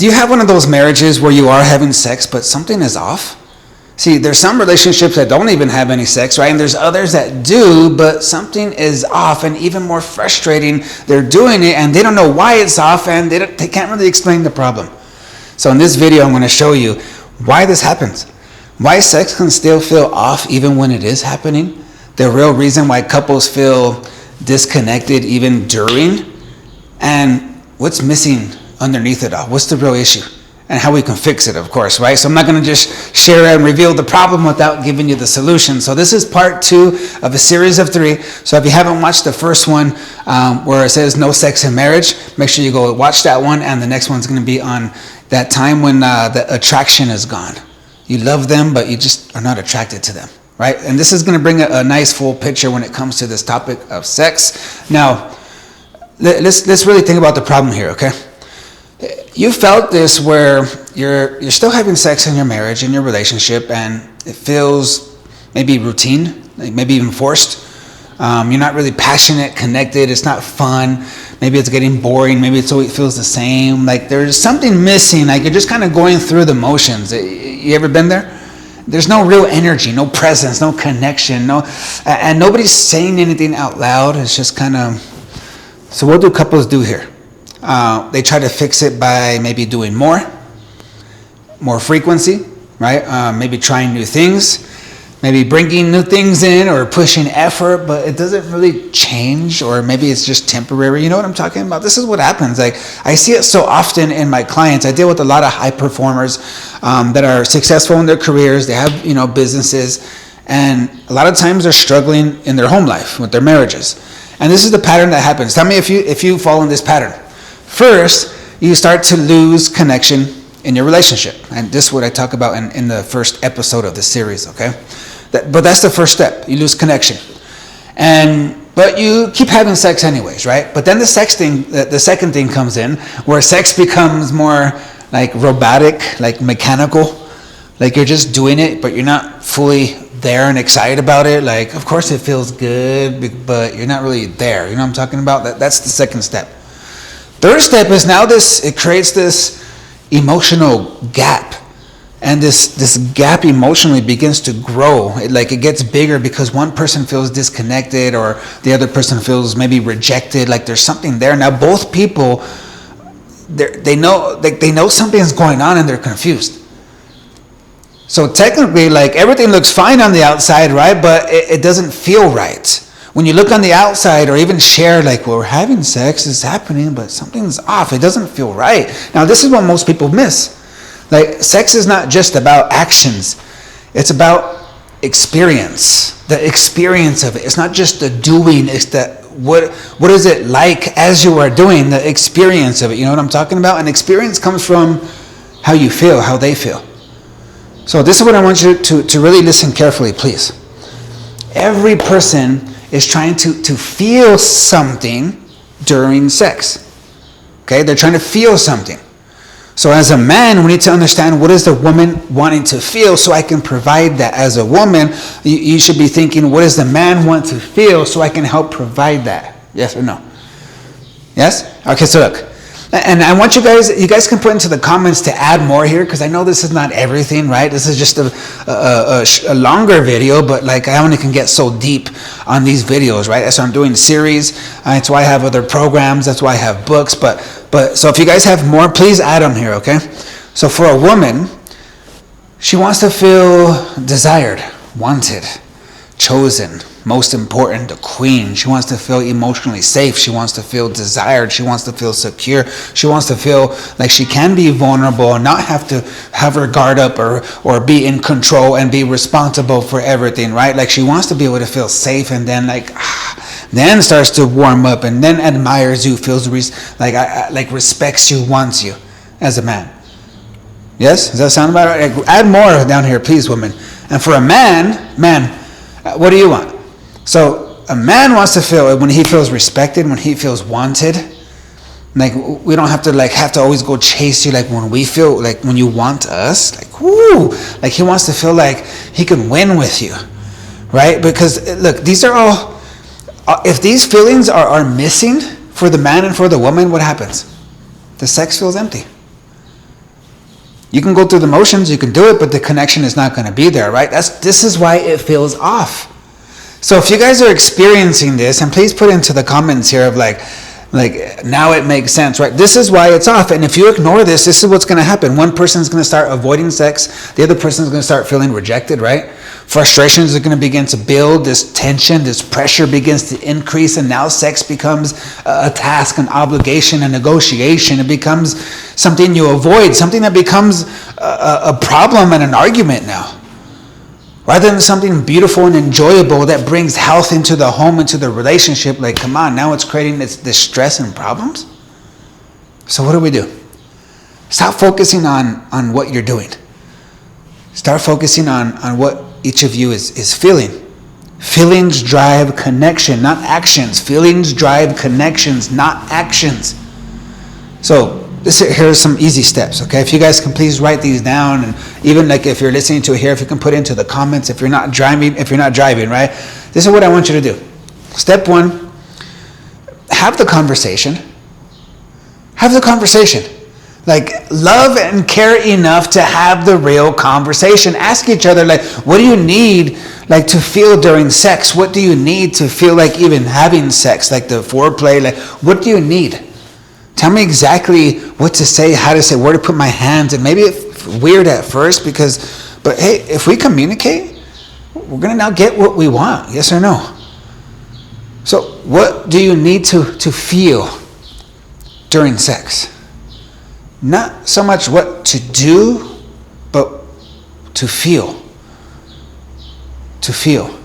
Do you have one of those marriages where you are having sex, but something is off? See, there's some relationships that don't even have any sex, right? And there's others that do, but something is off. And even more frustrating, they're doing it and they don't know why it's off, and they can't really explain the problem. So in this video, I'm going to show you why this happens. Why sex can still feel off even when it is happening. The real reason why couples feel disconnected even during. And what's missing underneath it all. What's the real issue? And how we can fix it, of course, right? So I'm not going to just share and reveal the problem without giving you the solution. So this is part 2 of a series of 3. So if you haven't watched the first one where it says no sex in marriage, make sure you go watch that one. And the next one's going to be on that time when the attraction is gone. You love them, but you just are not attracted to them, right? And this is going to bring a nice full picture when it comes to this topic of sex. Now, let's really think about the problem here, okay? You felt this where you're still having sex in your marriage, in your relationship, and it feels maybe routine, like maybe even forced. You're not really passionate, connected. It's not fun. Maybe it's getting boring. Maybe it feels the same. Like there's something missing. Like you're just kind of going through the motions. You ever been there? There's no real energy, no presence, no connection, and nobody's saying anything out loud. It's just kind of. So what do couples do here? They try to fix it by maybe doing more frequency, right? Maybe trying new things, maybe bringing new things in or pushing effort, but it doesn't really change, or maybe it's just temporary. You know what I'm talking about? This is what happens. Like I see it so often in my clients. I deal with a lot of high performers that are successful in their careers. They have, businesses, and a lot of times they're struggling in their home life with their marriages. And this is the pattern that happens. Tell me if you fall in this pattern. First, you start to lose connection in your relationship. And this is what I talk about in the first episode of the series, okay? But that's the first step. You lose connection. But you keep having sex anyways, right? But then the second thing comes in, where sex becomes more like robotic, like mechanical. Like you're just doing it, but you're not fully there and excited about it. Like, of course it feels good, but you're not really there. You know what I'm talking about? That's the second step. Third step is now it creates this emotional gap. And this gap emotionally begins to grow. It gets bigger because one person feels disconnected, or the other person feels maybe rejected. Like there's something there. Now both people, they know something's going on and they're confused. So technically, like everything looks fine on the outside, right? But it doesn't feel right. When you look on the outside or even share, like, well, we're having sex, it's happening, but something's off. It doesn't feel right. Now, this is what most people miss. Like, sex is not just about actions. It's about experience, the experience of it. It's not just the doing. It's what is it like as you are doing, the experience of it. You know what I'm talking about? And experience comes from how you feel, how they feel. So this is what I want you to really listen carefully, please. Every person is trying to feel something during sex. Okay? They're trying to feel something. So as a man, we need to understand, what is the woman wanting to feel so I can provide that. As a woman, you should be thinking, what does the man want to feel so I can help provide that? Yes or no? Yes? Okay, so look. And I want you guys can put into the comments to add more here, because I know this is not everything, right? This is just a longer video, but like I only can get so deep on these videos, right? So I'm doing series. That's why I have other programs. That's why I have books. But so if you guys have more, please add them here, okay? So for a woman, she wants to feel desired, wanted, chosen, most important, the queen. She wants to feel emotionally safe. She wants to feel desired. She wants to feel secure. She wants to feel like she can be vulnerable and not have to have her guard up or be in control and be responsible for everything, right? Like she wants to be able to feel safe, and then then starts to warm up, and then admires you, feels respects you, wants you as a man. Yes? Does that sound about right? Add more down here, please, women. And for a man, what do you want? So a man wants to feel, when he feels respected, when he feels wanted, like we don't have to always go chase you. Like when we feel like, when you want us, like whoo, like he wants to feel like he can win with you, right? Because look, these are all, if these feelings are missing for the man and for the woman, what happens? The sex feels empty. You can go through the motions, you can do it, but the connection is not going to be there, right? This is why it feels off. So if you guys are experiencing this, and please put into the comments here of like now it makes sense, right? This is why it's off. And if you ignore this, this is what's going to happen. One person's going to start avoiding sex. The other person's going to start feeling rejected, right? Frustrations are going to begin to build. This tension, this pressure begins to increase. And now sex becomes a task, an obligation, a negotiation. It becomes something you avoid, something that becomes a problem and an argument now. Rather than something beautiful and enjoyable that brings health into the home, into the relationship, like, come on, now it's creating this stress and problems. So what do? Stop focusing on what you're doing. Start focusing on what each of you is feeling. Feelings drive connection, not actions. Feelings drive connections, not actions. So here's some easy steps, okay? If you guys can please write these down, and even like if you're listening to it here, if you can put it into the comments, if you're not driving, right? This is what I want you to do. Step 1, have the conversation. Have the conversation. Like, love and care enough to have the real conversation. Ask each other, like, what do you need, like, to feel during sex? What do you need to feel like even having sex? Like the foreplay, like, what do you need? Tell me exactly what to say, how to say, where to put my hands. And maybe it's weird at first but hey, if we communicate, we're going to now get what we want. Yes or no? So what do you need to feel during sex? Not so much what to do, but to feel. To feel.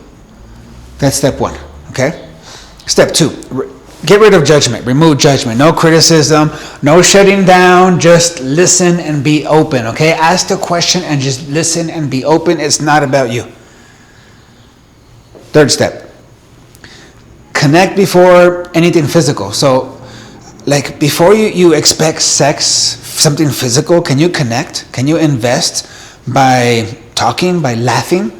That's step 1, okay? Step 2. Get rid of judgment. Remove judgment. No criticism. No shutting down. Just listen and be open. Okay? Ask the question and just listen and be open. It's not about you. 3rd step. Connect before anything physical. So, like, before you expect sex, something physical, can you connect? Can you invest by talking, by laughing?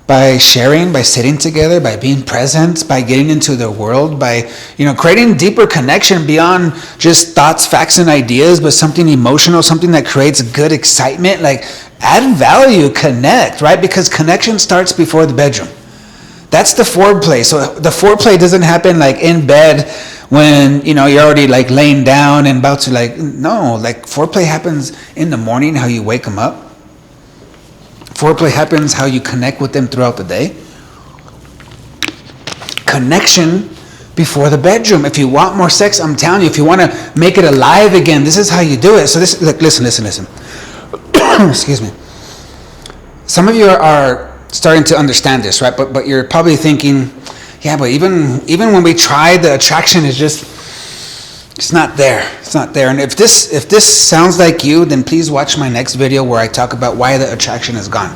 By sharing, by sitting together, by being present, by getting into their world, by creating deeper connection beyond just thoughts, facts, and ideas, but something emotional, something that creates good excitement. Like, add value, connect, right? Because connection starts before the bedroom. That's the foreplay. So the foreplay doesn't happen like in bed when you're already like laying down and about to no, like foreplay happens in the morning, how you wake them up. Foreplay happens how you connect with them throughout the day. Connection before the bedroom. If you want more sex, I'm telling you, if you want to make it alive again, this is how you do it. So listen. Excuse me. Some of you are starting to understand this, right? But you're probably thinking, yeah, but even when we try, the attraction is it's not there. It's not there. And if this sounds like you, then please watch my next video where I talk about why the attraction is gone.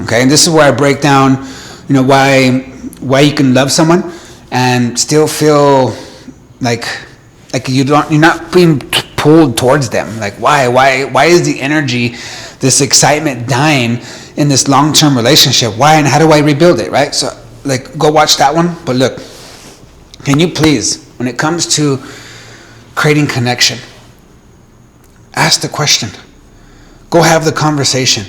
Okay? And this is where I break down, why you can love someone and still feel like you're not being pulled towards them. Like, why is the energy, this excitement dying in this long-term relationship? Why, and how do I rebuild it, right? So go watch that one. But look, can you please, when it comes to creating connection, ask the question, go have the conversation,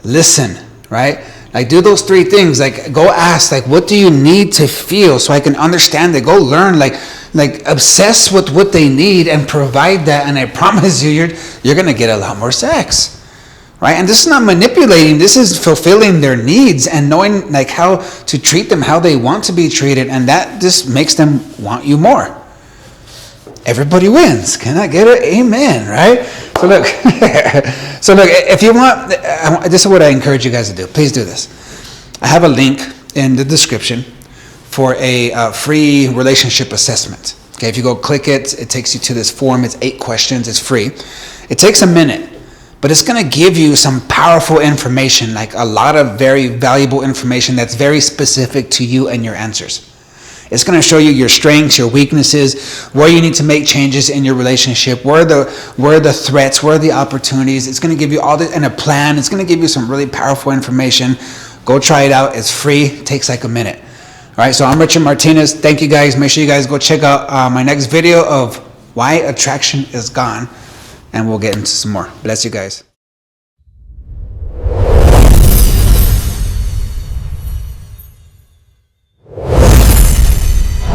listen, right? Like, do those 3 things. Like, go ask, like, what do you need to feel so I can understand it? Go learn, like obsess with what they need and provide that, and I promise you, you're gonna get a lot more sex, right? And this is not manipulating. This is fulfilling their needs and knowing like how to treat them, how they want to be treated, and that just makes them want you more. Everybody wins. Can I get it? Amen, right? So look, if you want, this is what I encourage you guys to do. Please do this. I have a link in the description for a free relationship assessment. Okay, if you go click it, it takes you to this form. It's 8 questions. It's free. It takes a minute, but it's going to give you some powerful information, like a lot of very valuable information that's very specific to you and your answers. It's going to show you your strengths, your weaknesses, where you need to make changes in your relationship, where are the threats, where are the opportunities. It's going to give you all this and a plan. It's going to give you some really powerful information. Go try it out. It's free. It takes like a minute. All right, so I'm Richard Martinez. Thank you guys. Make sure you guys go check out my next video of why attraction is gone, and we'll get into some more. Bless you guys.